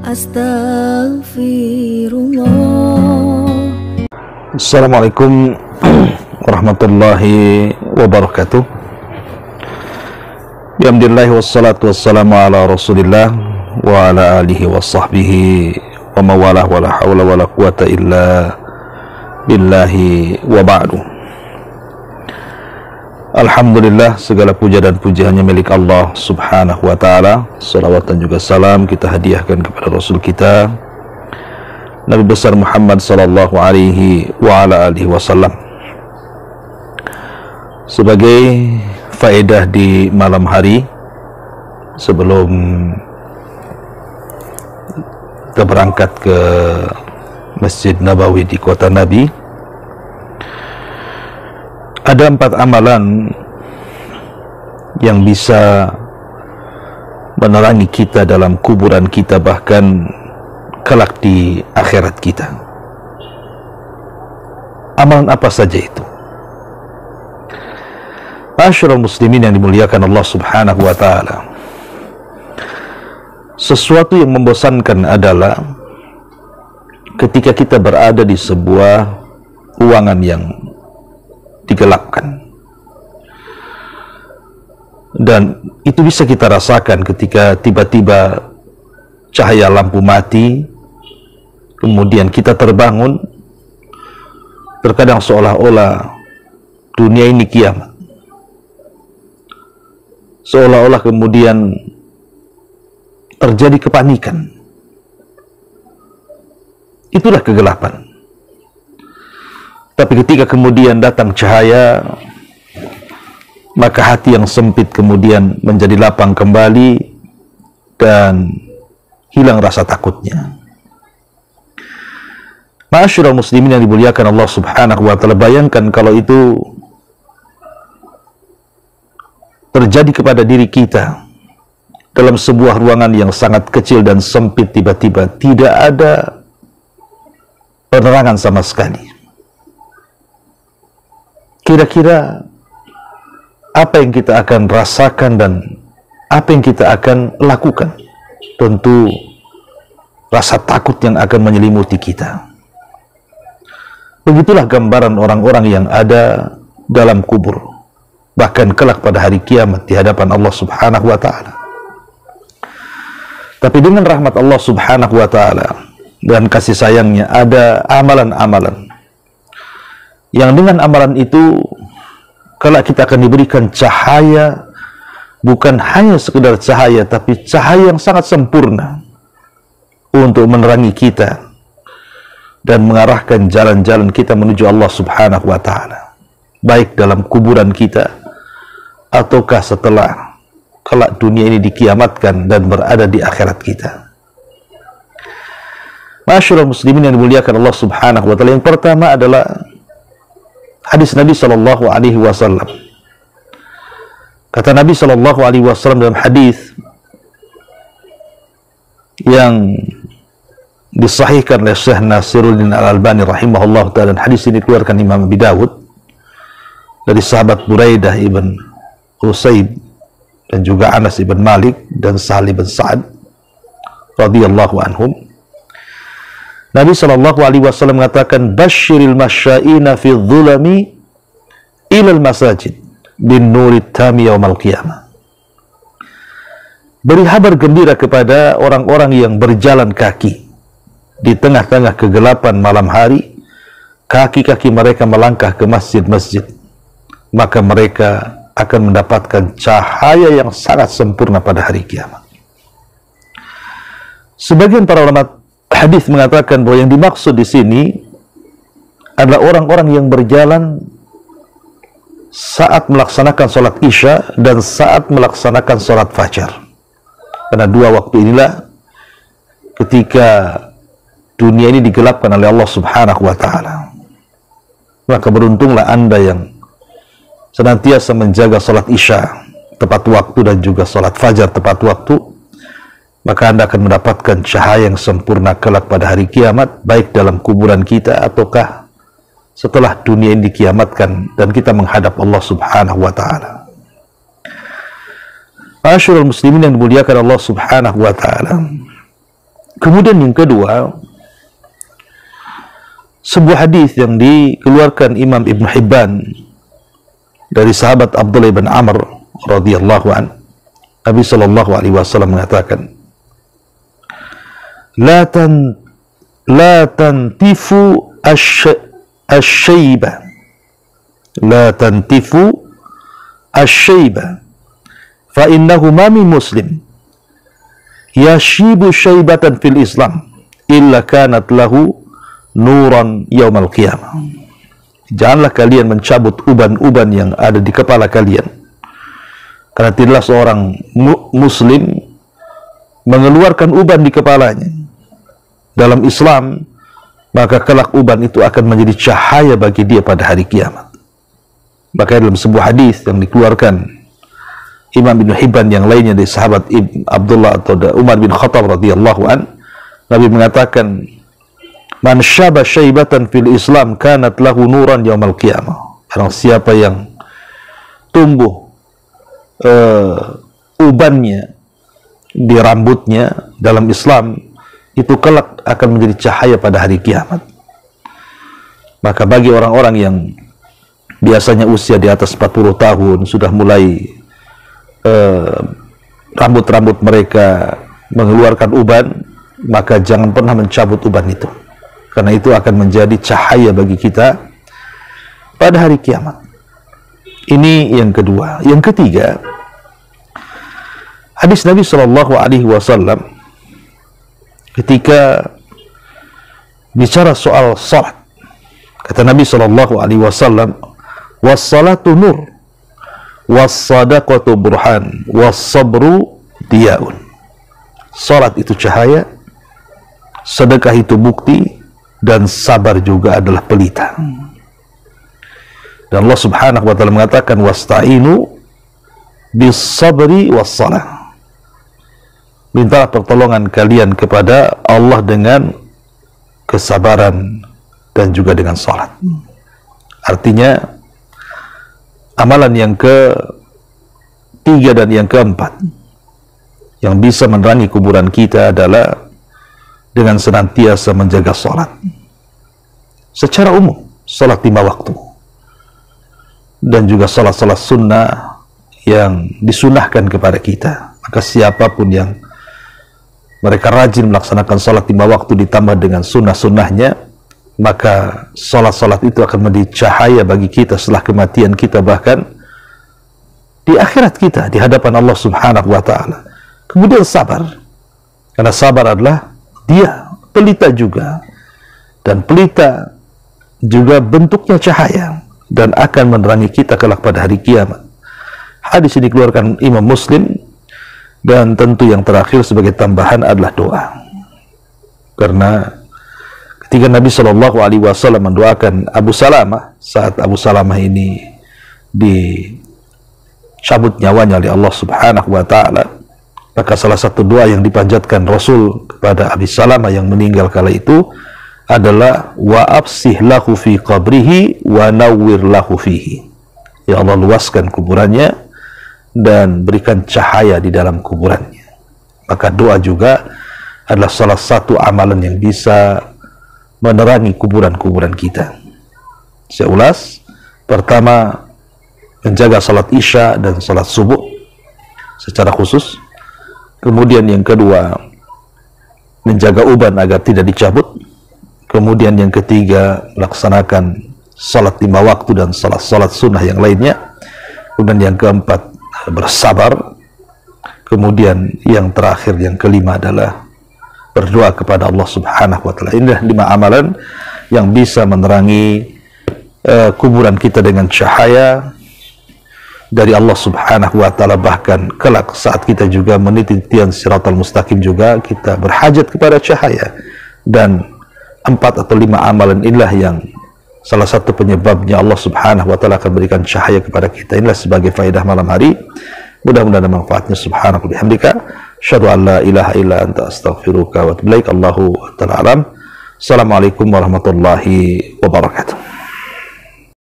Astaghfirullah. Assalamualaikum warahmatullahi wabarakatuh. Alhamdulillah wassalatu wassalamu ala rasulillah wa ala alihi wa sahbihi wa mawalah wa la hawla wa la quwata illa billahi wa ba'du. Alhamdulillah, segala puja dan puji hanya milik Allah subhanahu wa ta'ala. Salawat dan juga salam kita hadiahkan kepada Rasul kita Nabi besar Muhammad sallallahu alaihi wa ala alihi wasallam. Sebagai faedah di malam hari sebelum kita berangkat ke Masjid Nabawi di kota Nabi, ada 4 amalan yang bisa menerangi kita dalam kuburan kita, bahkan kelak di akhirat kita. Amalan apa saja itu? Ma'asyiral muslimin yang dimuliakan Allah subhanahu wa ta'ala, sesuatu yang membosankan adalah ketika kita berada di sebuah ruangan yang digelapkan, dan itu bisa kita rasakan ketika tiba-tiba cahaya lampu mati, kemudian kita terbangun. Terkadang seolah-olah dunia ini kiamat, seolah-olah kemudian terjadi kepanikan. Itulah kegelapan. Tapi ketika kemudian datang cahaya, maka hati yang sempit kemudian menjadi lapang kembali dan hilang rasa takutnya. Ma'asyiral muslimin yang dimuliakan Allah subhanahu wa ta'ala, bayangkan kalau itu terjadi kepada diri kita dalam sebuah ruangan yang sangat kecil dan sempit, tiba-tiba tidak ada penerangan sama sekali. Kira-kira apa yang kita akan rasakan dan apa yang kita akan lakukan? Tentu rasa takut yang akan menyelimuti kita. Begitulah gambaran orang-orang yang ada dalam kubur, bahkan kelak pada hari kiamat di hadapan Allah subhanahu wa ta'ala. Tapi dengan rahmat Allah subhanahu wa ta'ala dan kasih sayangnya, ada amalan-amalan yang dengan amalan itu kelak kita akan diberikan cahaya, bukan hanya sekedar cahaya, tapi cahaya yang sangat sempurna untuk menerangi kita dan mengarahkan jalan-jalan kita menuju Allah subhanahu wa ta'ala, baik dalam kuburan kita ataukah setelah kelak dunia ini dikiamatkan dan berada di akhirat kita. Ma'asyiral muslimin yang dimuliakan Allah subhanahu wa ta'ala, yang pertama adalah hadis Nabi sallallahu alaihi wasallam. Kata Nabi sallallahu alaihi wasallam dalam hadis yang disahihkan oleh Syekh Nasiruddin Al-Albani rahimahullah ta'ala, dan hadis ini dikeluarkan Imam Abi Dawud dari sahabat Buraidah ibn Husayb dan juga Anas ibn Malik dan Sahal ibn Sa'ad radhiyallahu anhum. Nabi sallallahu alaihi wasallam mengatakan, "Basyiril masya'ina fi dhulami ilal masajid bin nurit tami yaumal qiyamah." Beri kabar gembira kepada orang-orang yang berjalan kaki di tengah-tengah kegelapan malam hari, kaki-kaki mereka melangkah ke masjid-masjid, maka mereka akan mendapatkan cahaya yang sangat sempurna pada hari kiamat. Sebagian para ulama hadis mengatakan bahwa yang dimaksud di sini adalah orang-orang yang berjalan saat melaksanakan sholat isya dan saat melaksanakan sholat fajar. Karena 2 waktu inilah ketika dunia ini digelapkan oleh Allah subhanahu wa ta'ala. Maka beruntunglah Anda yang senantiasa menjaga sholat isya tepat waktu dan juga sholat fajar tepat waktu, maka Anda akan mendapatkan cahaya yang sempurna kelak pada hari kiamat, baik dalam kuburan kita ataukah setelah dunia ini dikiamatkan dan kita menghadap Allah subhanahu wa ta'ala. Ma'asyiral muslimin yang dimuliakan Allah subhanahu wa ta'ala, Kemudian yang kedua, sebuah hadis yang dikeluarkan Imam Ibn Hibban dari sahabat Abdullah bin Amr radhiyallahu an, Nabi sallallahu alaihi wasallam mengatakan, la tantifu asy-syaiba, la tantifu asy-syaiba, fa innahu ma min muslim yashibu syaibatan fil Islam illa kanat lahu nuran yaumal qiyamah. Janganlah kalian mencabut uban-uban yang ada di kepala kalian, karena tidaklah seorang muslim mengeluarkan uban di kepalanya dalam Islam, maka kelak uban itu akan menjadi cahaya bagi dia pada hari kiamat. Maka dalam sebuah hadis yang dikeluarkan Imam Ibn Hibban yang lainnya dari sahabat Abdullah atau Umar bin Khattab radhiyallahu an, Nabi mengatakan, man syaba syaibatan fil Islam kanat lahu nuran yaumal qiyamah. Barang siapa yang tumbuh ubannya di rambutnya dalam Islam, itu kelak akan menjadi cahaya pada hari kiamat. Maka bagi orang-orang yang biasanya usia di atas 40 tahun sudah mulai rambut-rambut mereka mengeluarkan uban, maka jangan pernah mencabut uban itu, karena itu akan menjadi cahaya bagi kita pada hari kiamat. Ini yang kedua. Yang ketiga, hadis Nabi sallallahu alaihi wasallam ketika bicara soal salat, kata Nabi sallallahu alaihi wasallam, was-salatu nur, was-sadaqatu burhan, was-sabru diyaun. Salat itu cahaya, sedekah itu bukti, dan sabar juga adalah pelita. Dan Allah Subhanahu wa taala mengatakan, wasta'inu bis-sabri was-salah. Mintalah pertolongan kalian kepada Allah dengan kesabaran dan juga dengan salat. Artinya amalan yang ketiga dan yang keempat yang bisa menerangi kuburan kita adalah dengan senantiasa menjaga salat. Secara umum, salat 5 waktu dan juga salat-salat sunnah yang disunahkan kepada kita. Maka siapapun yang mereka rajin melaksanakan salat 5 waktu ditambah dengan sunnah-sunnahnya, maka salat-salat itu akan menjadi cahaya bagi kita setelah kematian kita, bahkan di akhirat kita di hadapan Allah Subhanahu wa taala. Kemudian sabar, karena sabar adalah dia pelita juga, dan pelita juga bentuknya cahaya dan akan menerangi kita kelak pada hari kiamat. Hadis ini dikeluarkan Imam Muslim, dan tentu yang terakhir sebagai tambahan adalah doa, karena ketika Nabi Shallallahu Alaihi Wasallam mendoakan Abu Salamah saat Abu Salamah ini dicabut nyawanya oleh Allah Subhanahu Wa Taala, maka salah satu doa yang dipanjatkan Rasul kepada Abi Salamah yang meninggal kala itu adalah wa absih lahu fi qabrihi wa nawwir lahu fihi. Ya Allah, luaskan kuburannya dan berikan cahaya di dalam kuburannya. Maka doa juga adalah salah satu amalan yang bisa menerangi kuburan-kuburan kita. Saya ulas. Pertama, menjaga salat isya dan salat subuh secara khusus. Kemudian yang kedua, menjaga uban agar tidak dicabut. Kemudian yang ketiga, melaksanakan salat 5 waktu dan salat-salat sunnah yang lainnya. Kemudian yang keempat, bersabar. Kemudian yang terakhir, yang kelima adalah berdoa kepada Allah Subhanahu wa taala. Inilah 5 amalan yang bisa menerangi kuburan kita dengan cahaya dari Allah Subhanahu wa taala. Bahkan kelak saat kita juga meniti tian siratal mustaqim juga kita berhajat kepada cahaya. Dan 4 atau 5 amalan inilah yang salah satu penyebabnya Allah Subhanahu wa taala akan berikan cahaya kepada kita. Inilah sebagai faedah malam hari. Mudah-mudahan ada manfaatnya. Subhanaka bihamdika asyhadu an la ilaha illa anta astaghfiruka wa atubu ilaik. Allahu ta'ala alam. Assalamualaikum warahmatullahi wabarakatuh.